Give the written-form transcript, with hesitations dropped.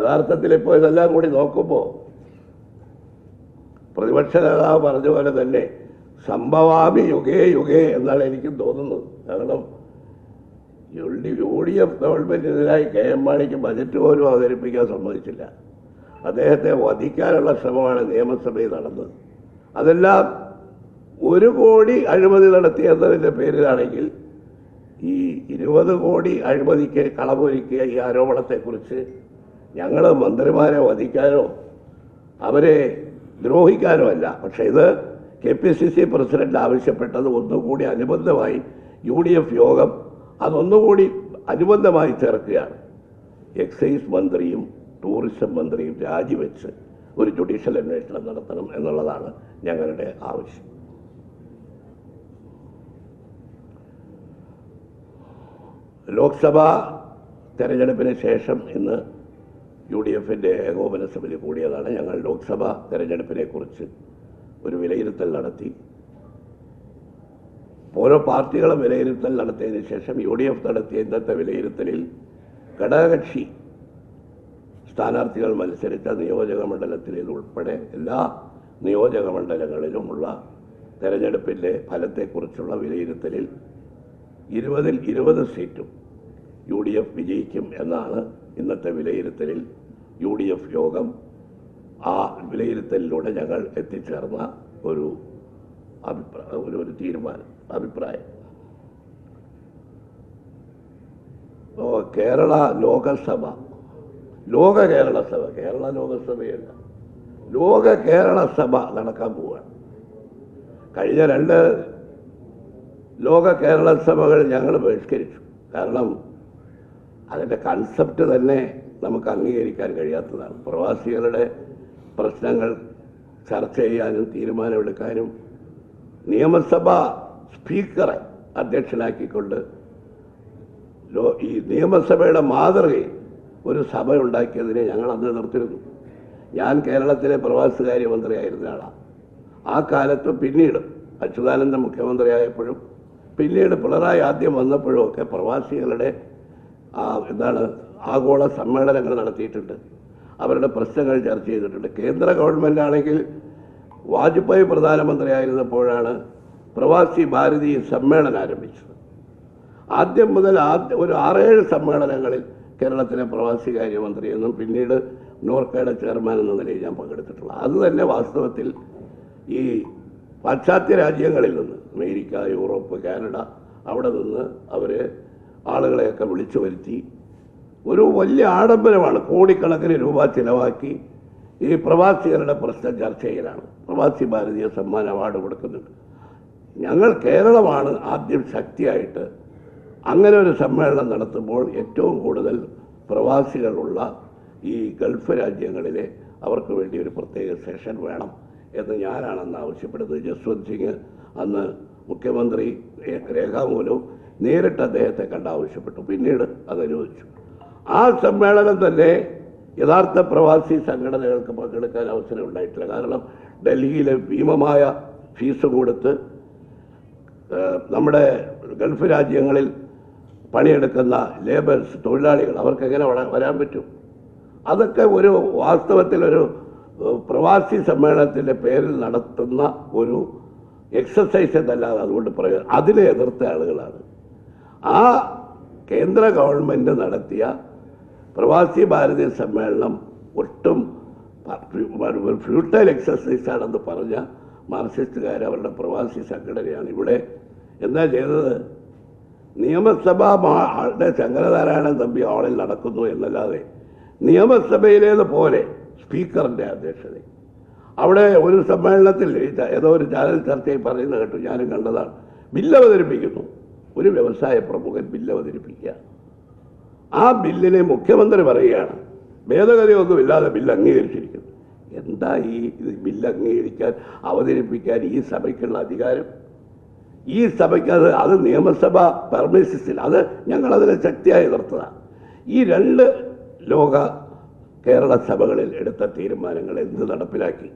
യഥാർത്ഥത്തിൽ ഇപ്പോൾ ഇതെല്ലാം കൂടി നോക്കുമ്പോൾ പ്രതിപക്ഷ നേതാവ് പറഞ്ഞ പോലെ തന്നെ സംഭവാമി യുഗേ യുഗേ എന്നാണ് എനിക്കും തോന്നുന്നത്. കാരണം UDF ഗവൺമെൻറ്റിനെതിരായി KM മാണിക്ക് ബജറ്റ് പോലും അവതരിപ്പിക്കാൻ സമ്മതിച്ചില്ല. അദ്ദേഹത്തെ വധിക്കാനുള്ള ശ്രമമാണ് നിയമസഭയിൽ നടന്നത്. അതെല്ലാം 1 കോടി അഴിമതി നടത്തിയെന്നതിൻ്റെ പേരിലാണെങ്കിൽ ഈ 20 കോടി അഴിമതിക്ക് കളമൊരുക്കിയ ഈ ആരോപണത്തെക്കുറിച്ച് ഞങ്ങൾ മന്ത്രിമാരെ വധിക്കാനോ അവരെ ദ്രോഹിക്കാനോ അല്ല. പക്ഷേ ഇത് KPCC പ്രസിഡന്റ് ആവശ്യപ്പെട്ടത് ഒന്നുകൂടി അനുബന്ധമായി UDF യോഗം അതൊന്നുകൂടി അനുബന്ധമായി ചേർക്കുകയാണ്. എക്സൈസ് മന്ത്രിയും ടൂറിസം മന്ത്രിയും രാജിവെച്ച് ഒരു ജുഡീഷ്യൽ അന്വേഷണം നടത്തണം എന്നുള്ളതാണ് ഞങ്ങളുടെ ആവശ്യം. ലോക്സഭാ തെരഞ്ഞെടുപ്പിന് ശേഷം ഇന്ന് UDFൻ്റെ ഏകോപന സമിതി കൂടിയതാണ്. ഞങ്ങൾ ലോക്സഭാ തെരഞ്ഞെടുപ്പിനെക്കുറിച്ച് ഒരു വിലയിരുത്തൽ നടത്തി. ഓരോ പാർട്ടികളും വിലയിരുത്തൽ നടത്തിയതിന് ശേഷം UDF നടത്തിയ ഇന്നത്തെ വിലയിരുത്തലിൽ ഘടകകക്ഷി സ്ഥാനാർത്ഥികൾ മത്സരിച്ച നിയോജക മണ്ഡലത്തിൽ ഉൾപ്പെടെ എല്ലാ നിയോജക മണ്ഡലങ്ങളിലുമുള്ള തെരഞ്ഞെടുപ്പിൻ്റെ ഫലത്തെക്കുറിച്ചുള്ള വിലയിരുത്തലിൽ 20-ൽ 20 സീറ്റും UDF വിജയിക്കും എന്നാണ് ഇന്നത്തെ വിലയിരുത്തലിൽ UDF യോഗം ആ വിലയിരുത്തലിലൂടെ ഞങ്ങൾ എത്തിച്ചേർന്ന ഒരു അഭിപ്രായം. കേരള ലോകസഭ, കേരള ലോകസഭയല്ല, കേരള സഭ നടക്കാൻ പോവുകയാണ്. കഴിഞ്ഞ 2 കേരള സഭകൾ ഞങ്ങൾ ബഹിഷ്കരിച്ചു. കാരണം അതിൻ്റെ കൺസെപ്റ്റ് തന്നെ നമുക്ക് അംഗീകരിക്കാൻ കഴിയാത്തതാണ്. പ്രവാസികളുടെ പ്രശ്നങ്ങൾ ചർച്ച ചെയ്യാനും തീരുമാനമെടുക്കാനും നിയമസഭാ സ്പീക്കറെ അധ്യക്ഷനാക്കിക്കൊണ്ട് ഈ നിയമസഭയുടെ മാതൃകയിൽ ഒരു സഭ ഉണ്ടാക്കിയതിനെ ഞങ്ങൾ അന്ന് എതിർത്തിരുന്നു. ഞാൻ കേരളത്തിലെ പ്രവാസികാര്യ മന്ത്രിയായിരുന്ന ആളാണ്. ആ കാലത്ത് പിന്നീട് അച്യുതാനന്ദൻ മുഖ്യമന്ത്രിയായപ്പോഴും പിന്നീട് പിണറായി ആദ്യം വന്നപ്പോഴും ഒക്കെ പ്രവാസികളുടെ ആഗോള സമ്മേളനങ്ങൾ നടത്തിയിട്ടുണ്ട്. അവരുടെ പ്രശ്നങ്ങൾ ചർച്ച ചെയ്തിട്ടുണ്ട്. കേന്ദ്ര ഗവൺമെൻറ് ആണെങ്കിൽ വാജ്പേയി പ്രധാനമന്ത്രിയായിരുന്നപ്പോഴാണ് പ്രവാസി ഭാരതീയ സമ്മേളനം ആരംഭിച്ചത്. ആദ്യം മുതൽ ഒരു 6-7 സമ്മേളനങ്ങളിൽ കേരളത്തിലെ പ്രവാസികാര്യമന്ത്രി എന്നും പിന്നീട് നോർക്കയുടെ ചെയർമാൻ എന്ന നിലയിൽ ഞാൻ പങ്കെടുത്തിട്ടുള്ളത്. അത് തന്നെ വാസ്തവത്തിൽ ഈ പാശ്ചാത്യ രാജ്യങ്ങളിൽ നിന്ന് അമേരിക്ക, യൂറോപ്പ്, കാനഡ അവിടെ നിന്ന് അവർ ആളുകളെയൊക്കെ വിളിച്ചു വരുത്തി ഒരു വലിയ ആഡംബരമാണ്. കോടിക്കണക്കിന് രൂപ ചിലവാക്കി ഈ പ്രവാസികളുടെ പ്രശ്നം ചർച്ച ചെയ്യലാണ്. പ്രവാസി ഭാരതീയ സമ്മാൻ അവാർഡ് കൊടുക്കുന്നുണ്ട്. ഞങ്ങൾ കേരളമാണ് ആദ്യം ശക്തിയായിട്ട് അങ്ങനെ ഒരു സമ്മേളനം നടത്തുമ്പോൾ ഏറ്റവും കൂടുതൽ പ്രവാസികളുള്ള ഈ ഗൾഫ് രാജ്യങ്ങളിലെ അവർക്ക് വേണ്ടി ഒരു പ്രത്യേക സെഷൻ വേണം എന്ന് ഞാനാണെന്ന് ആവശ്യപ്പെടുന്നത്. ജസ്വന്ത് സിംഗ് അന്ന് മുഖ്യമന്ത്രി രേഖാമൂലവും നേരിട്ട് അദ്ദേഹത്തെ കണ്ട് ആവശ്യപ്പെട്ടു. പിന്നീട് അത് അനുവദിച്ചു. ആ സമ്മേളനം തന്നെ യഥാർത്ഥ പ്രവാസി സംഘടനകൾക്ക് പങ്കെടുക്കാൻ അവസരം ഉണ്ടായിട്ടില്ല. കാരണം ഡൽഹിയിലെ ഭീമമായ ഫീസ് കൊടുത്ത് നമ്മുടെ ഗൾഫ് രാജ്യങ്ങളിൽ പണിയെടുക്കുന്ന ലേബേഴ്സ്, തൊഴിലാളികൾ അവർക്കെങ്ങനെ വരാൻ പറ്റും? അതൊക്കെ ഒരു വാസ്തവത്തിലൊരു പ്രവാസി സമ്മേളനത്തിൻ്റെ പേരിൽ നടത്തുന്ന ഒരു എക്സസൈസ് എന്നല്ലാതെ അതുകൊണ്ട് പറയുക അതിനെ എതിർത്ത ആളുകളാണ്. ആ കേന്ദ്ര ഗവൺമെൻറ് നടത്തിയ പ്രവാസി ഭാരതീയ സമ്മേളനം ഒട്ടും ഫ്യൂട്ടൈൽ എക്സസൈസാണെന്ന് പറഞ്ഞ മാർക്സിസ്റ്റുകാർ അവരുടെ പ്രവാസി സംഘടനയാണ്. ഇവിടെ എന്താ ചെയ്തത്? നിയമസഭയുടെ ശങ്കരനാരായണൻ തമ്പി ഹാളിൽ നടക്കുന്നു എന്നല്ലാതെ നിയമസഭയിലേതുപോലെ സ്പീക്കറിൻ്റെ അധ്യക്ഷത അവിടെ ഒരു സമ്മേളനത്തിൽ ഏതോ ഒരു ചാനൽ ചർച്ചയിൽ പറയുന്നത് കേട്ടു, ഞാനും കണ്ടതാണ്. ബില്ല് അവതരിപ്പിക്കുന്നു, ഒരു വ്യവസായ പ്രമുഖൻ ബില്ല് അവതരിപ്പിക്കുക. ആ ബില്ലിനെ മുഖ്യമന്ത്രി പറയുകയാണ് ഭേദഗതിയൊന്നുമില്ലാതെ ബില്ല് അംഗീകരിച്ചിരിക്കുന്നു. എന്താ ഈ ബില്ല് അംഗീകരിക്കാൻ അവതരിപ്പിക്കാൻ ഈ സഭയ്ക്കുള്ള അധികാരം? ഈ സഭയ്ക്ക് അത് നിയമസഭ പെർമിസിസിൽ അത് ഞങ്ങളതിനെ ശക്തിയായി എതിർത്തതാണ്. ഈ 2 കേരള സഭകളിൽ എടുത്ത തീരുമാനങ്ങൾ എന്ത് നടപ്പിലാക്കി?